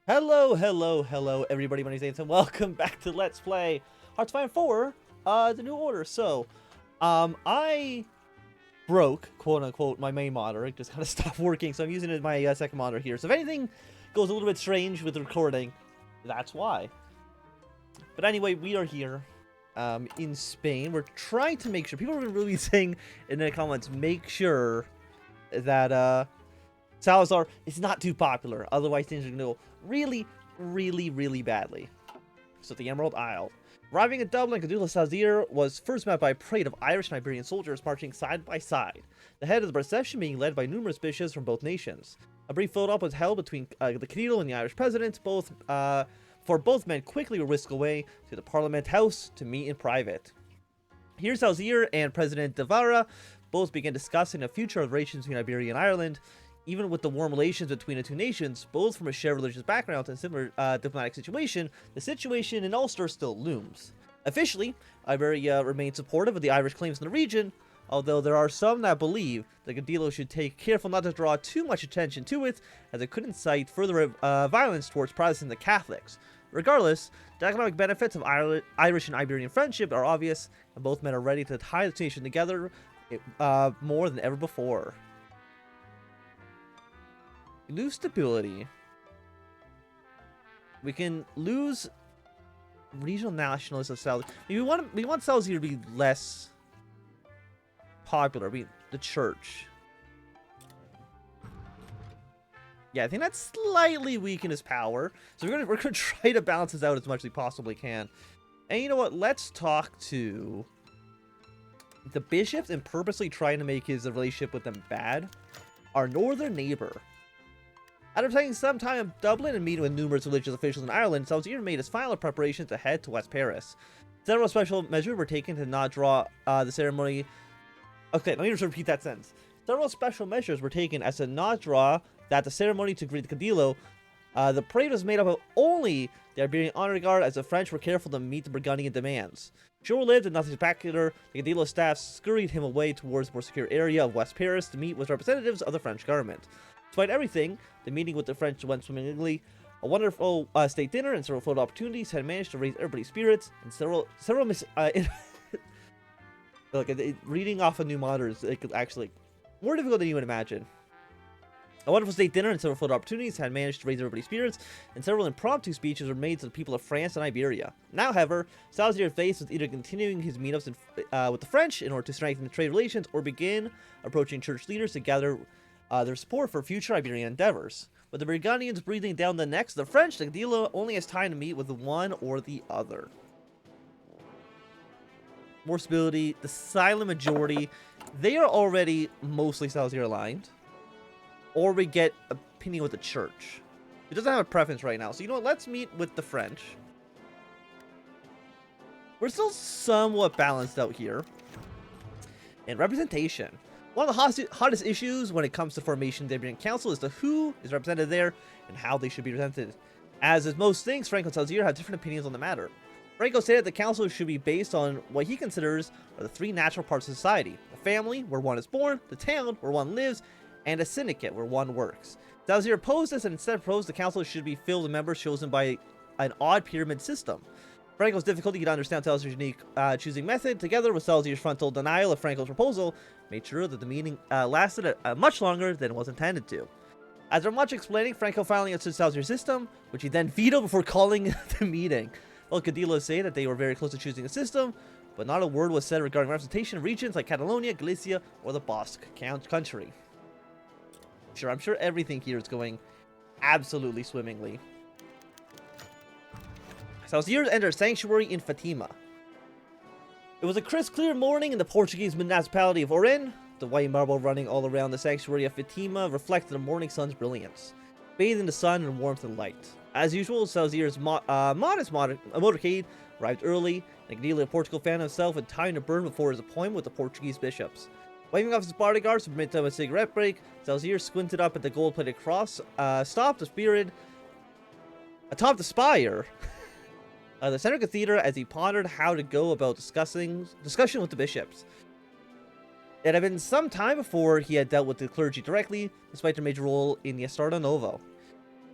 Hello, everybody. My name is Nathan. Welcome back to Let's Play HOI4, the New Order. So, I broke, quote-unquote, my main monitor. It just kind of stopped working, so I'm using it as my second monitor here. So if anything goes a little bit strange with the recording, that's why. But anyway, we are here, in Spain. We're trying to make sure, people have been really saying in the comments, make sure that, Salazar is not too popular, otherwise things are going to go really badly. So the Emerald Isle. Arriving at Dublin, Cadula Salazar was first met by a parade of Irish and Iberian soldiers marching side by side, the head of the procession being led by numerous bishops from both nations. A brief photo-op was held between the Cathedral and the Irish president, for both men quickly were whisked away to the Parliament House to meet in private. Here Salazar and President Devara both began discussing the future of relations between Iberia and Ireland. Even with the warm relations between the two nations, both from a shared religious background and similar diplomatic situation, the situation in Ulster still looms. Officially, Iberia remains supportive of the Irish claims in the region, although there are some that believe that Cadillo should take careful not to draw too much attention to it, as it could incite further violence towards Protestants and Catholics. Regardless, the economic benefits of Irish and Iberian friendship are obvious, and both men are ready to tie the nation together more than ever before. Lose stability. We can lose regional nationalists of Salazar. We want Salazar to be less popular. The church. Yeah, I think that's slightly weakened his power. So we're gonna try to balance this out as much as we possibly can. And you know what? Let's talk to the bishops and purposely trying to make his relationship with them bad. Our northern neighbor. After taking some time in Dublin and meeting with numerous religious officials in Ireland, Salazar made his final preparations to head to West Paris. Several special measures were taken to not draw the ceremony. Okay, let me just repeat that sentence. Several special measures were taken as to not draw the ceremony to greet the Cadillo. The parade was made up of only the Iberian honor guard, as the French were careful to meet the Burgundian demands. Short-lived and nothing spectacular, the Cadillo staff scurried him away towards the more secure area of West Paris to meet with representatives of the French government. Despite everything, the meeting with the French went swimmingly. A wonderful state dinner and several photo opportunities had managed to raise everybody's spirits, and reading off a new monitor is actually more difficult than you would imagine. A wonderful state dinner and several photo opportunities had managed to raise everybody's spirits, and several impromptu speeches were made to the people of France and Iberia. Now, however, Salazar faced with either continuing his meetups with the French in order to strengthen the trade relations, or begin approaching church leaders to gather their support for future Iberian endeavors. With the Burgundians breathing down the necks of the French, the Cadillo only has time to meet with the one or the other. More stability, the silent majority, they are already mostly Salazar aligned. Or we get opinion with the church. It doesn't have a preference right now, so you know what, let's meet with the French. We're still somewhat balanced out here. And representation. One of the hottest issues when it comes to formation of the Iberian Council is who is represented there and how they should be represented. As with most things, Franco and Salazar have different opinions on the matter. Franco stated the council should be based on what he considers are the three natural parts of society: the family, where one is born; the town, where one lives; and a syndicate, where one works. Salazar opposed this and instead proposed the council should be filled with members chosen by an odd pyramid system. Franco's difficulty to understand Salazar's unique choosing method, together with Salazar's frontal denial of Franco's proposal, made sure that the meeting lasted much longer than it was intended to. After much explaining, Franco finally understood Salazar's system, which he then vetoed before calling the meeting. Well, Cadillo say that they were very close to choosing a system, but not a word was said regarding representation of regions like Catalonia, Galicia, or the Basque country. Sure, I'm sure everything here is going absolutely swimmingly. Salazar entered sanctuary in Fatima. It was a crisp, clear morning in the Portuguese municipality of Oren. The white marble running all around the sanctuary of Fatima reflected the morning sun's brilliance, bathed in the sun and warmth and light. As usual, Salazar's modest motorcade arrived early, and Cadillo of Portugal found himself in time to burn before his appointment with the Portuguese bishops. Waving off his bodyguards to permit them a cigarette break, Salazar squinted up at the gold-plated cross, stopped the spirit atop the spire. The center cathedral, as he pondered how to go about discussion with the bishops. It had been some time before he had dealt with the clergy directly, despite their major role in the Estardo Novo.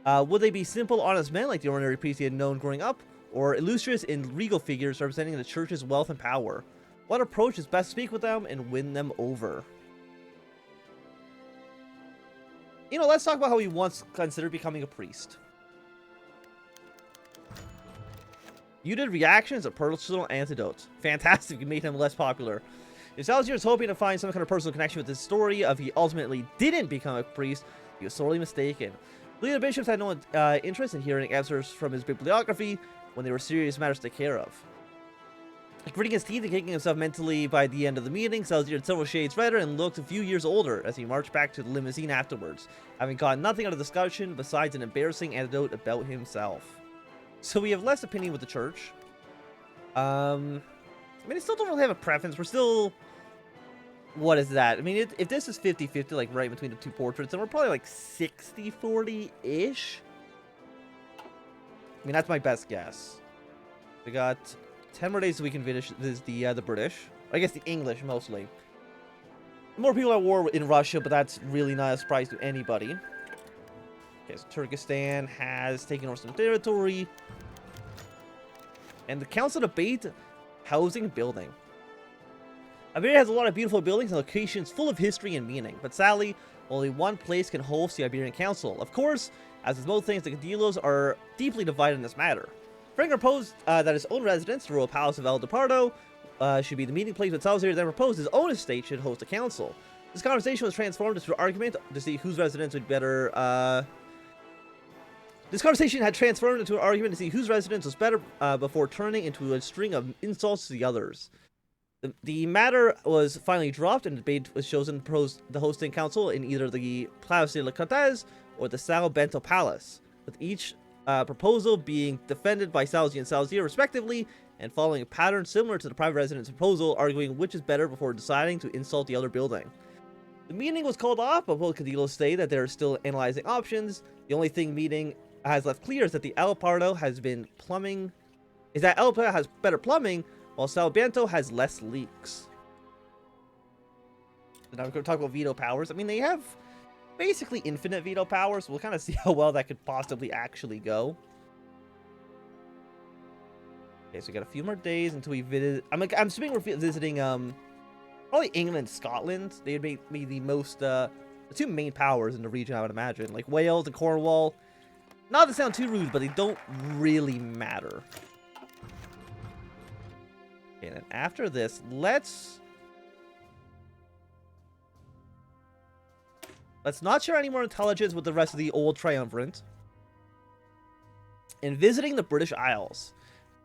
Would they be simple, honest men like the ordinary priests he had known growing up, or illustrious and regal figures representing the church's wealth and power? What approach is best to speak with them and win them over? You know, let's talk about how he once considered becoming a priest. You did reaction as a personal antidote. Fantastic, you made him less popular. If Salazar is hoping to find some kind of personal connection with this story of he ultimately didn't become a priest, he was sorely mistaken. The bishops had no interest in hearing answers from his bibliography when they were serious matters to take care of. Gritting his teeth and kicking himself mentally by the end of the meeting, Salazar had several shades redder and looked a few years older as he marched back to the limousine afterwards, having gotten nothing out of the discussion besides an embarrassing anecdote about himself. So we have less opinion with the church. I mean, I still don't really have a preference. We're still... What is that? I mean, if this is 50-50, like right between the two portraits, then we're probably like 60-40-ish. I mean, that's my best guess. We got 10 more days so we can finish the British. I guess the English, mostly. More people at war in Russia, but that's really not a surprise to anybody. Okay, so Turkestan has taken over some territory. And the council debate housing and building. Iberia has a lot of beautiful buildings and locations full of history and meaning, but sadly, only one place can host the Iberian Council. Of course, as with most things, the Cadilos are deeply divided in this matter. Frank proposed that his own residence, the royal palace of El Depardo, should be the meeting place, but Salazar then proposed his own estate should host a council. This conversation was transformed into an argument to see whose residence would better... This conversation had transformed into an argument to see whose residence was better before turning into a string of insults to the others. The matter was finally dropped and the debate was chosen to propose the hosting council in either the Place de la Cortez or the Sal Bento Palace, with each proposal being defended by Salazar and Salazar respectively, and following a pattern similar to the private residence proposal, arguing which is better before deciding to insult the other building. The meeting was called off, but both Cadilos say that they're still analyzing options. The only thing meeting has left clear is that the El Pardo has been plumbing, has better plumbing, while Sal Bento has less leaks. So now we're going to talk about veto powers. I mean, they have basically infinite veto powers. We'll kind of see how well that could possibly actually go. Okay, so we got a few more days until we visit. I'm assuming we're visiting probably England and Scotland. They would be the most the two main powers in the region, I would imagine. Like Wales and Cornwall. Not to sound too rude, but they don't really matter. Okay, and then after this, let's not share any more intelligence with the rest of the old triumvirate. In visiting the British Isles.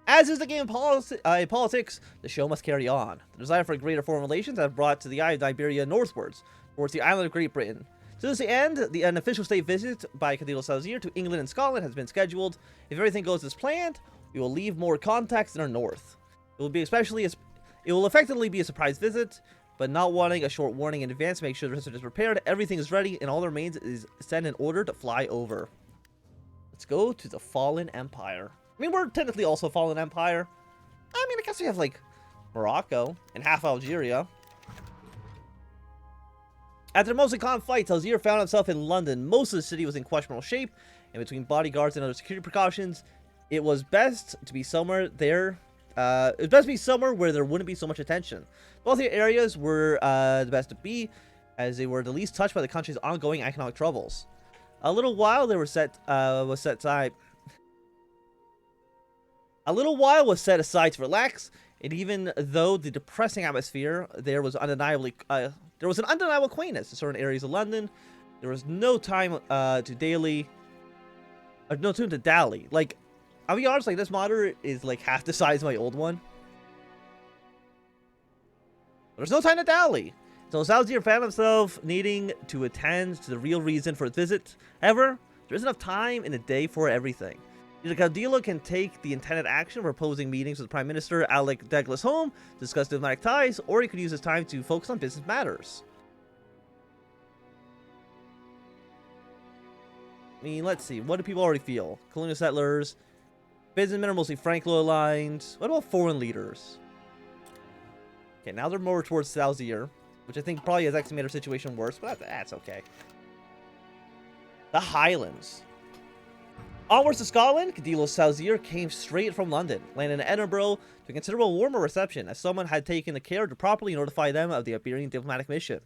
As is the game in politics, the show must carry on. The desire for greater foreign relations has brought to the eye of Iberia northwards, towards the island of Great Britain. To this end, an official state visit by Cadillo Salazar to England and Scotland has been scheduled. If everything goes as planned, we will leave more contacts in our north. It will effectively be a surprise visit, but not wanting a short warning in advance to make sure the rest is prepared, everything is ready, and all that remains is send an order to fly over. Let's go to the Fallen Empire. I mean, we're technically also a Fallen Empire. I mean, I guess we have, like, Morocco and half Algeria. After the mostly calm fight, Salazar found himself in London. Most of the city was in questionable shape, and between bodyguards and other security precautions, it was best to be somewhere there. It was best to be somewhere where there wouldn't be so much attention. Both the areas were the best to be, as they were the least touched by the country's ongoing economic troubles. A little while was set aside to relax, and even though the depressing atmosphere, there was an undeniable quaintness to certain areas of London. There was no time to dally. Like, I'll be honest, like, this modder is like half the size of my old one. There's no time to dally. So Salazar found himself needing to attend to the real reason for his visit. However, there isn't enough time in a day for everything. Either Caudillo can take the intended action of proposing meetings with Prime Minister Alec Douglas Home to discuss diplomatic ties, or he could use his time to focus on business matters. I mean, let's see. What do people already feel? Colonial settlers. Businessmen are mostly Franco-aligned. What about foreign leaders? Okay, now they're more towards Salazar, which I think probably has actually made our situation worse, but that's okay. The Highlands. Onwards to Scotland, Cadilo Salzier came straight from London, landing in Edinburgh to a considerable warmer reception, as someone had taken the care to properly notify them of the Iberian diplomatic mission.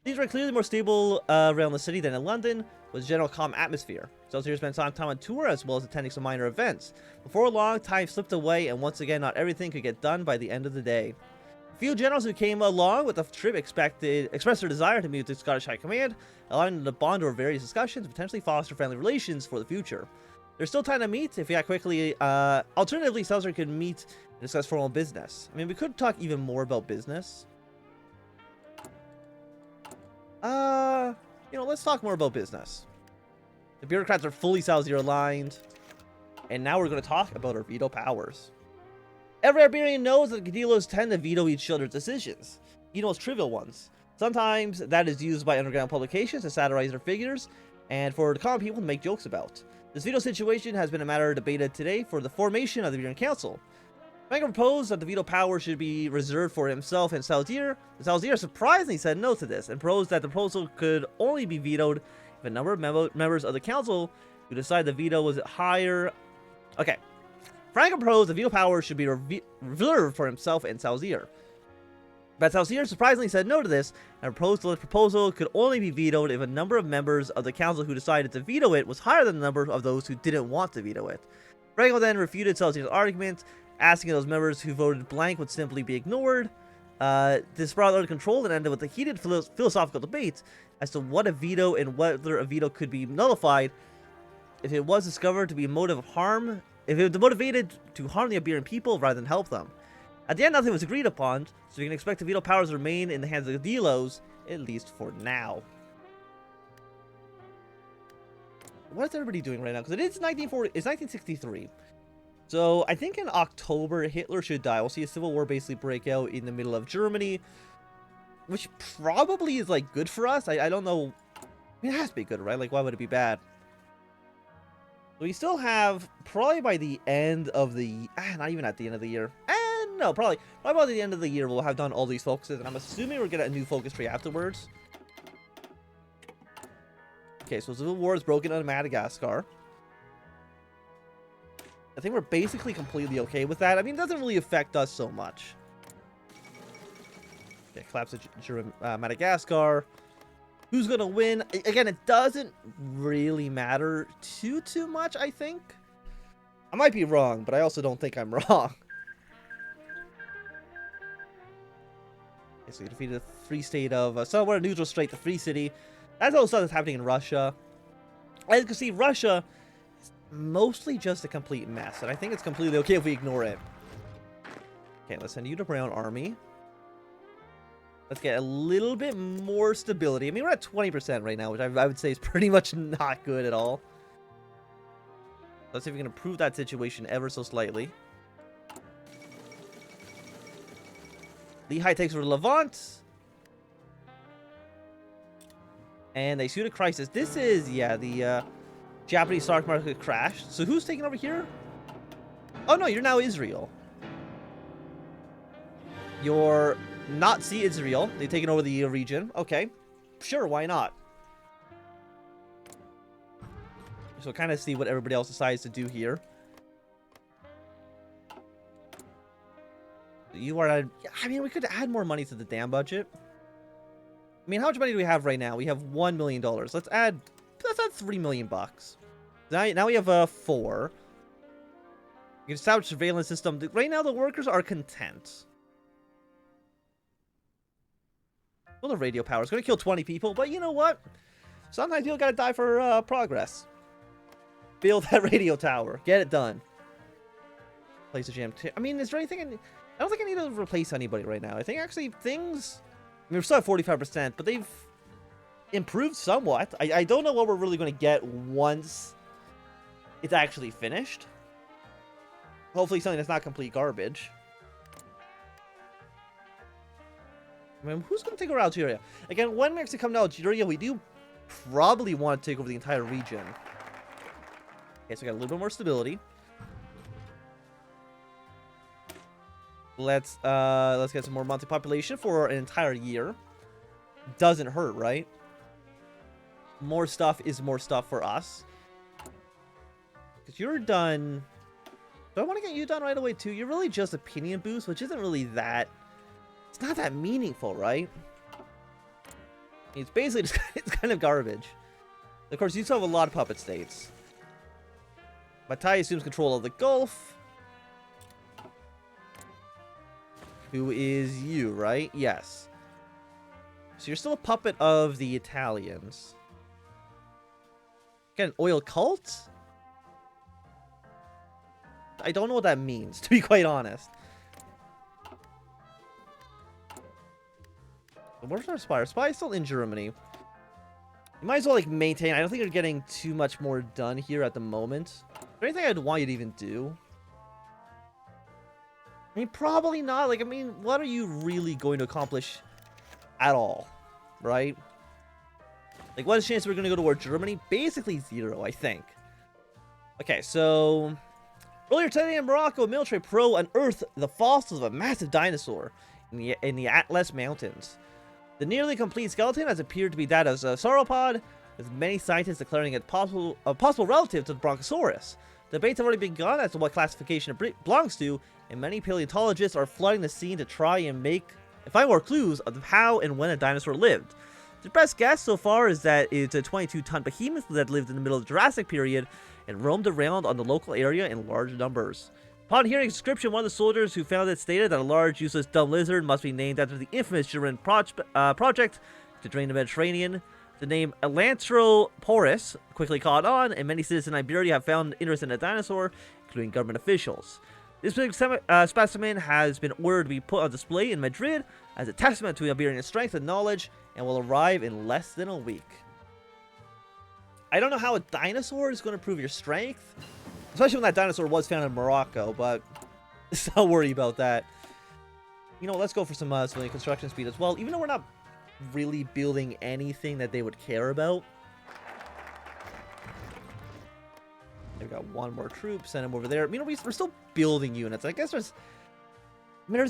These were clearly more stable around the city than in London, with a general calm atmosphere. Salzier spent some time on tour as well as attending some minor events. Before long, time slipped away, and once again, not everything could get done by the end of the day. A few generals who came along with the trip expressed their desire to meet with the Scottish High Command, allowing them to bond over various discussions and potentially foster friendly relations for the future. There's still time to meet if we act quickly. Alternatively, Salzier could meet and discuss formal business. I mean, we could talk even more about business. Let's talk more about business. The bureaucrats are fully Salzier aligned. And now we're going to talk about our veto powers. Every Iberian knows that the Cadilos tend to veto each other's decisions, even most trivial ones. Sometimes that is used by underground publications to satirize their figures, and for the common people to make jokes about. This veto situation has been a matter debated today for the formation of the Iberian Council. Franco proposed that the veto power should be reserved for himself and Salzier. The Salzier surprisingly said no to this, and proposed that the proposal could only be vetoed if a number of members of the council who decided the veto was higher. Okay. Franco proposed the veto power should be reserved for himself and Salzier. But Salzier surprisingly said no to this, and proposed that the proposal could only be vetoed if a number of members of the council who decided to veto it was higher than the number of those who didn't want to veto it. Franco then refuted Salzier's argument, asking those members who voted blank would simply be ignored. This brought out of control and ended with a heated philosophical debate as to what a veto and whether a veto could be nullified if it was discovered to be a motive of harm, if it was motivated to harm the Iberian people rather than help them. At the end, nothing was agreed upon, so you can expect the veto powers to remain in the hands of the Cadilos, at least for now. What is everybody doing right now? Because it is 1963. So I think in October, Hitler should die. We'll see a civil war basically break out in the middle of Germany, which probably is like good for us. I don't know. I mean, it has to be good, right? Like, why would it be bad? So we still have probably by the end of the not even at the end of the year. No, probably by the end of the year we'll have done all these focuses, and I'm assuming we're gonna get a new focus tree afterwards. Okay, so civil war is broken out of Madagascar. I think we're basically completely okay with that. I mean, it doesn't really affect us so much. Okay, collapse of Madagascar. Who's gonna win? Again, it doesn't really matter too much, I think. I might be wrong, but I also don't think I'm wrong. Okay, so you defeated the free state of somewhere neutral state, the free city. That's all stuff that's happening in Russia. As you can see, Russia is mostly just a complete mess, and I think it's completely okay if we ignore it. Okay, let's send you to Brown Army. Let's get a little bit more stability. I mean, we're at 20% right now, which I would say is pretty much not good at all. Let's see if we can improve that situation ever so slightly. Lehigh takes over Levant. And they shoot a crisis. This is, yeah, the Japanese stock market crashed. So who's taking over here? Oh, no, you're now Israel. You're Nazi Israel. They've taken over the region. Okay. Sure, why not? So kind of see what everybody else decides to do here. You are at, I mean, we could add more money to the dam budget. I mean, how much money do we have right now? We have $1 million. Let's add $3 million bucks. Now we have 4. You can establish a surveillance system. Right now, the workers are content. Well, the radio power is going to kill 20 people, but you know what? Sometimes you gotta die for progress. Build that radio tower. Get it done. Place a jam. I mean, is there anything? I don't think I need to replace anybody right now. I think actually things. I mean, we're still at 45%, but they've improved somewhat. I don't know what we're really going to get once it's actually finished. Hopefully something that's not complete garbage. I mean, who's going to take over Algeria? Again, when we actually come to Algeria, we do probably want to take over the entire region. Okay, so we got a little bit more stability. Let's get some more monthly population for an entire year. Doesn't hurt, right? More stuff is more stuff for us. Because you're done. Do I want to get you done right away too? You're really just opinion boost, which isn't really that. It's not that meaningful, right? It's basically just it's kind of garbage. Of course, you still have a lot of puppet states. Matai assumes control of the Gulf. Who is you, right? Yes. So you're still a puppet of the Italians. Got an oil cult? I don't know what that means, to be quite honest. Where's our spy? Our spy is still in Germany. You might as well, like, maintain. I don't think you're getting too much more done here at the moment. Is there anything I'd want you to even do? I mean, probably not. Like, I mean, what are you really going to accomplish at all? Right? Like, what is the chance we're going to go to war Germany? Basically 0, I think. Okay, so... Earlier today in Morocco, a military probe unearthed the fossils of a massive dinosaur in the Atlas Mountains. The nearly complete skeleton has appeared to be that of a sauropod, with many scientists declaring it a possible relative to the Brontosaurus. Debates have already begun as to what classification it belongs to, and many paleontologists are flooding the scene to try and find more clues of how and when a dinosaur lived. The best guess so far is that it's a 22-ton behemoth that lived in the middle of the Jurassic period and roamed around on the local area in large numbers. Upon hearing the description, one of the soldiers who found it stated that a large, useless, dumb lizard must be named after the infamous German project to drain the Mediterranean. The name Elantrosaurus quickly caught on, and many citizens in Iberia have found interest in the dinosaur, including government officials. This specimen has been ordered to be put on display in Madrid as a testament to Iberian strength and knowledge, and will arrive in less than a week. I don't know how a dinosaur is going to prove your strength, especially when that dinosaur was found in Morocco, but let's not worry about that. You know, let's go for some civilian construction speed as well, even though we're not really building anything that they would care about. They've got one more troop, send him over there. You know, we're still building units. I guess there's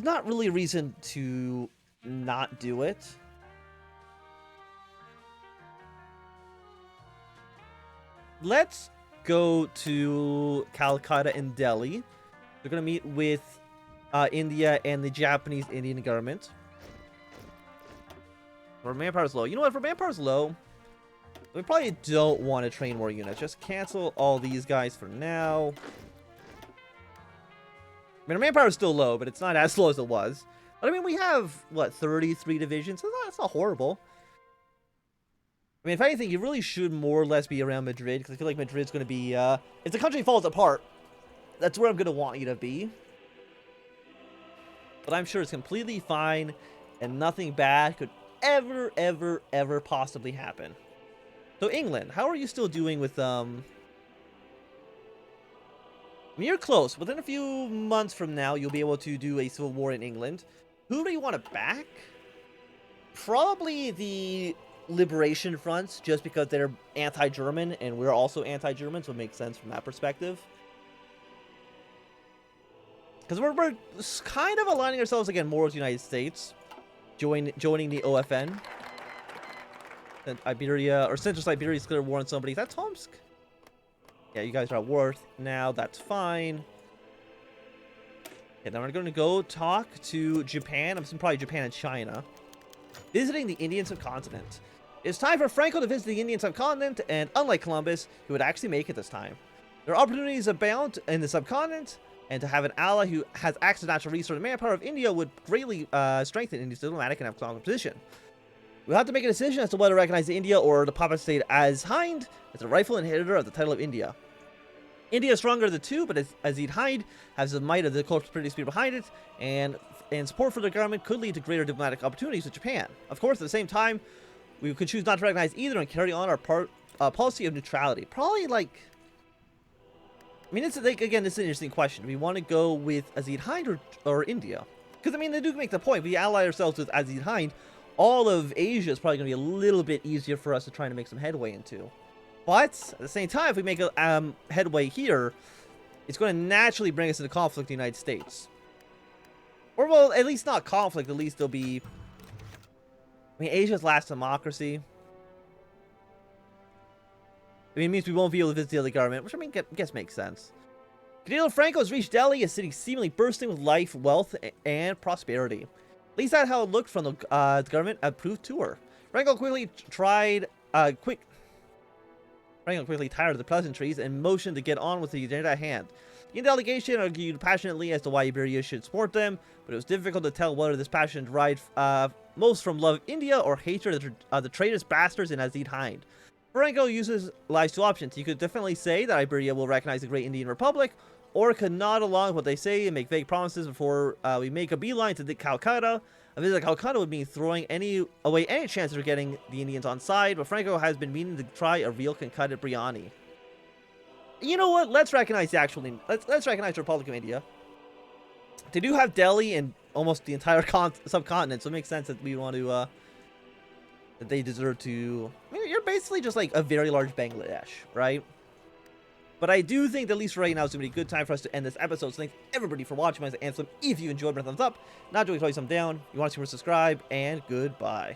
not really a reason to not do it. Let's go to Calcutta and Delhi. They're going to meet with India and the Japanese Indian government. For manpower's low. You know what? For manpower's low, we probably don't want to train more units. Just cancel all these guys for now. I mean, our manpower is still low, but it's not as low as it was. But I mean, we have, what, 33 divisions? So that's not horrible. I mean, if anything, you really should more or less be around Madrid, because I feel like Madrid's going to be, if the country falls apart, that's where I'm going to want you to be. But I'm sure it's completely fine, and nothing bad could ever possibly happen. So, England, how are you still doing with, I mean, you're close. Within a few months from now, you'll be able to do a civil war in England. Who do you want to back? Probably the Liberation Fronts, just because they're anti-German and we're also anti-German, so it makes sense from that perspective. Because we're kind of aligning ourselves again more with the United States, joining the OFN. And Iberia, or Central Siberia, is clear war on somebody. Is that Tomsk? Yeah, you guys are at war now. That's fine. Okay, then we're going to go talk to Japan. I'm assuming probably Japan and China. Visiting the Indian subcontinent. It's time for Franco to visit the Indian subcontinent, and unlike Columbus, he would actually make it this time. There are opportunities abound in the subcontinent, and to have an ally who has access to natural resource and manpower of India would greatly strengthen India's diplomatic and economic position. We'll have to make a decision as to whether to recognize India or the puppet state as Hind as the rightful inheritor of the title of India. India is stronger of the two, but Azid Hind has the might of the cultural spirit behind it, and support for the government could lead to greater diplomatic opportunities with Japan. Of course, at the same time, we could choose not to recognize either and carry on our policy of neutrality. Probably, like... I mean, again, this is an interesting question. Do we want to go with Azid Hind or India? Because, I mean, they do make the point. If we ally ourselves with Azid Hind, all of Asia is probably going to be a little bit easier for us to try to make some headway into. But, at the same time, if we make a headway here, it's going to naturally bring us into conflict with the United States. Or, well, at least not conflict. At least there'll be... I mean, Asia's last democracy. I mean, it means we won't be able to visit the other government, which I mean, guess makes sense. Cadillo Franco has reached Delhi, a city seemingly bursting with life, wealth, and prosperity. At least that's how it looked from the government-approved tour. Franco quickly tired of the pleasantries and motioned to get on with the agenda at hand. The delegation argued passionately as to why Iberia should support them, but it was difficult to tell whether this passion derived most from love of India or hatred of the traitorous bastards in Azid Hind. Franco uses lies two options. You could definitely say that Iberia will recognize the great Indian Republic, or could nod along with what they say and make vague promises before we make a beeline to Calcutta. A visit to Calcutta would mean throwing away any chance of getting the Indians on side, but Franco has been meaning to try a real Calcutta biryani. You know what? Let's recognize the actual name. Let's recognize the Republic of India. They do have Delhi and almost the entire subcontinent, so it makes sense that we want to that they deserve to. I mean, you're basically just like a very large Bangladesh, right? But I do think that at least for right now, it's going to be a good time for us to end this episode. So thanks everybody for watching. My Anthem. If you enjoyed, thumbs up. Not doing, thumbs down. You want to see more, subscribe, and goodbye.